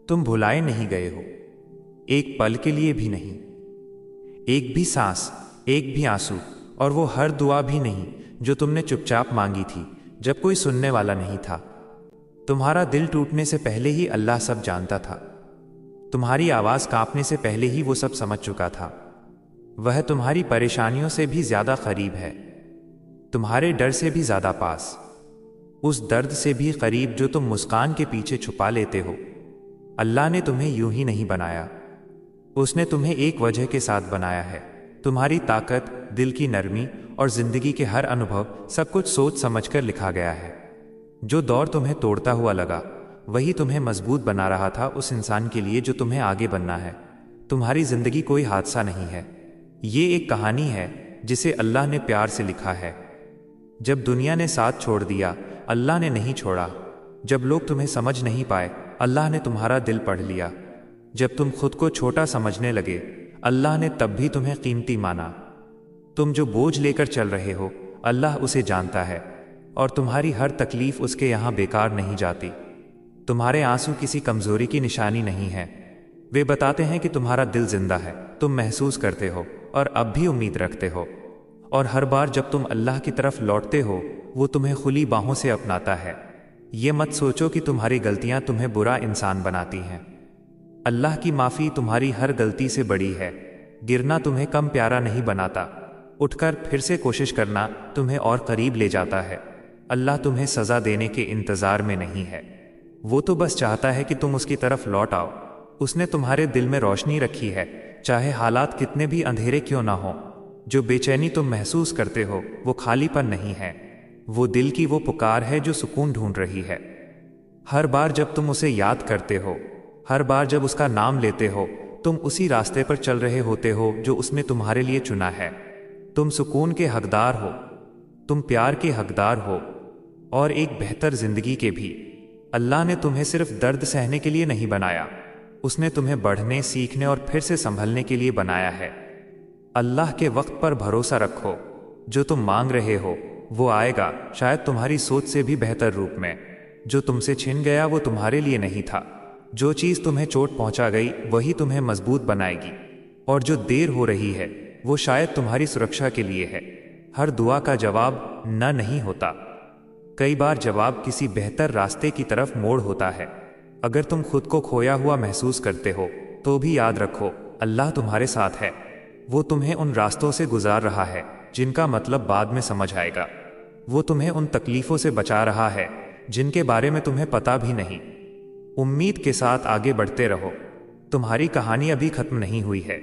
तुम भुलाए नहीं गए हो, एक पल के लिए भी नहीं। एक भी सांस, एक भी आंसू, और वो हर दुआ भी नहीं जो तुमने चुपचाप मांगी थी जब कोई सुनने वाला नहीं था। तुम्हारा दिल टूटने से पहले ही अल्लाह सब जानता था। तुम्हारी आवाज़ कांपने से पहले ही वो सब समझ चुका था। वह तुम्हारी परेशानियों से भी ज़्यादा करीब है, तुम्हारे डर से भी ज़्यादा पास, उस दर्द से भी करीब जो तुम मुस्कान के पीछे छुपा लेते हो। अल्लाह ने तुम्हें यूं ही नहीं बनाया, उसने तुम्हें एक वजह के साथ बनाया है। तुम्हारी ताकत, दिल की नरमी और जिंदगी के हर अनुभव सब कुछ सोच समझकर लिखा गया है। जो दौर तुम्हें तोड़ता हुआ लगा वही तुम्हें मजबूत बना रहा था उस इंसान के लिए जो तुम्हें आगे बनना है। तुम्हारी जिंदगी कोई हादसा नहीं है, ये एक कहानी है जिसे अल्लाह ने प्यार से लिखा है। जब दुनिया ने साथ छोड़ दिया, अल्लाह ने नहीं छोड़ा। जब लोग तुम्हें समझ नहीं पाए, अल्लाह ने तुम्हारा दिल पढ़ लिया। जब तुम खुद को छोटा समझने लगे, अल्लाह ने तब भी तुम्हें कीमती माना। तुम जो बोझ लेकर चल रहे हो, अल्लाह उसे जानता है, और तुम्हारी हर तकलीफ उसके यहाँ बेकार नहीं जाती। तुम्हारे आंसू किसी कमजोरी की निशानी नहीं है, वे बताते हैं कि तुम्हारा दिल जिंदा है। तुम महसूस करते हो और अब भी उम्मीद रखते हो, और हर बार जब तुम अल्लाह की तरफ लौटते हो, वो तुम्हें खुली बाहों से अपनाता है। ये मत सोचो कि तुम्हारी गलतियां तुम्हें बुरा इंसान बनाती हैं। अल्लाह की माफ़ी तुम्हारी हर गलती से बड़ी है। गिरना तुम्हें कम प्यारा नहीं बनाता, उठकर फिर से कोशिश करना तुम्हें और करीब ले जाता है। अल्लाह तुम्हें सज़ा देने के इंतज़ार में नहीं है, वो तो बस चाहता है कि तुम उसकी तरफ लौट आओ। उसने तुम्हारे दिल में रोशनी रखी है, चाहे हालात कितने भी अंधेरे क्यों ना हो। जो बेचैनी तुम महसूस करते हो वो खालीपन नहीं है, वो दिल की वो पुकार है जो सुकून ढूंढ रही है। हर बार जब तुम उसे याद करते हो, हर बार जब उसका नाम लेते हो, तुम उसी रास्ते पर चल रहे होते हो जो उसने तुम्हारे लिए चुना है। तुम सुकून के हकदार हो, तुम प्यार के हकदार हो, और एक बेहतर जिंदगी के भी। अल्लाह ने तुम्हें सिर्फ दर्द सहने के लिए नहीं बनाया, उसने तुम्हें बढ़ने, सीखने और फिर से संभलने के लिए बनाया है। अल्लाह के वक्त पर भरोसा रखो, जो तुम मांग रहे हो वो आएगा, शायद तुम्हारी सोच से भी बेहतर रूप में। जो तुमसे छिन गया वो तुम्हारे लिए नहीं था, जो चीज़ तुम्हें चोट पहुंचा गई वही तुम्हें मजबूत बनाएगी, और जो देर हो रही है वो शायद तुम्हारी सुरक्षा के लिए है। हर दुआ का जवाब न नहीं होता, कई बार जवाब किसी बेहतर रास्ते की तरफ मोड़ होता है। अगर तुम खुद को खोया हुआ महसूस करते हो तो भी याद रखो, अल्लाह तुम्हारे साथ है। वो तुम्हें उन रास्तों से गुजार रहा है जिनका मतलब बाद में समझ आएगा। वो तुम्हें उन तकलीफ़ों से बचा रहा है जिनके बारे में तुम्हें पता भी नहीं। उम्मीद के साथ आगे बढ़ते रहो, तुम्हारी कहानी अभी खत्म नहीं हुई है।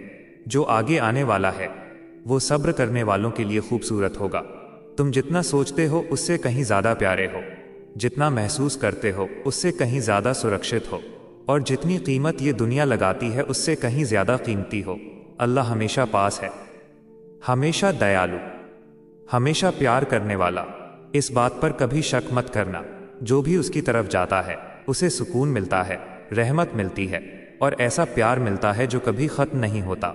जो आगे आने वाला है वो सब्र करने वालों के लिए खूबसूरत होगा। तुम जितना सोचते हो उससे कहीं ज़्यादा प्यारे हो, जितना महसूस करते हो उससे कहीं ज़्यादा सुरक्षित हो, और जितनी कीमत ये दुनिया लगाती है उससे कहीं ज़्यादा कीमती हो। अल्लाह हमेशा पास है, हमेशा दयालु, हमेशा प्यार करने वाला। इस बात पर कभी शक मत करना, जो भी उसकी तरफ जाता है उसे सुकून मिलता है, रहमत मिलती है, और ऐसा प्यार मिलता है जो कभी खत्म नहीं होता।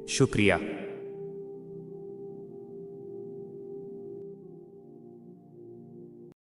शुक्रिया।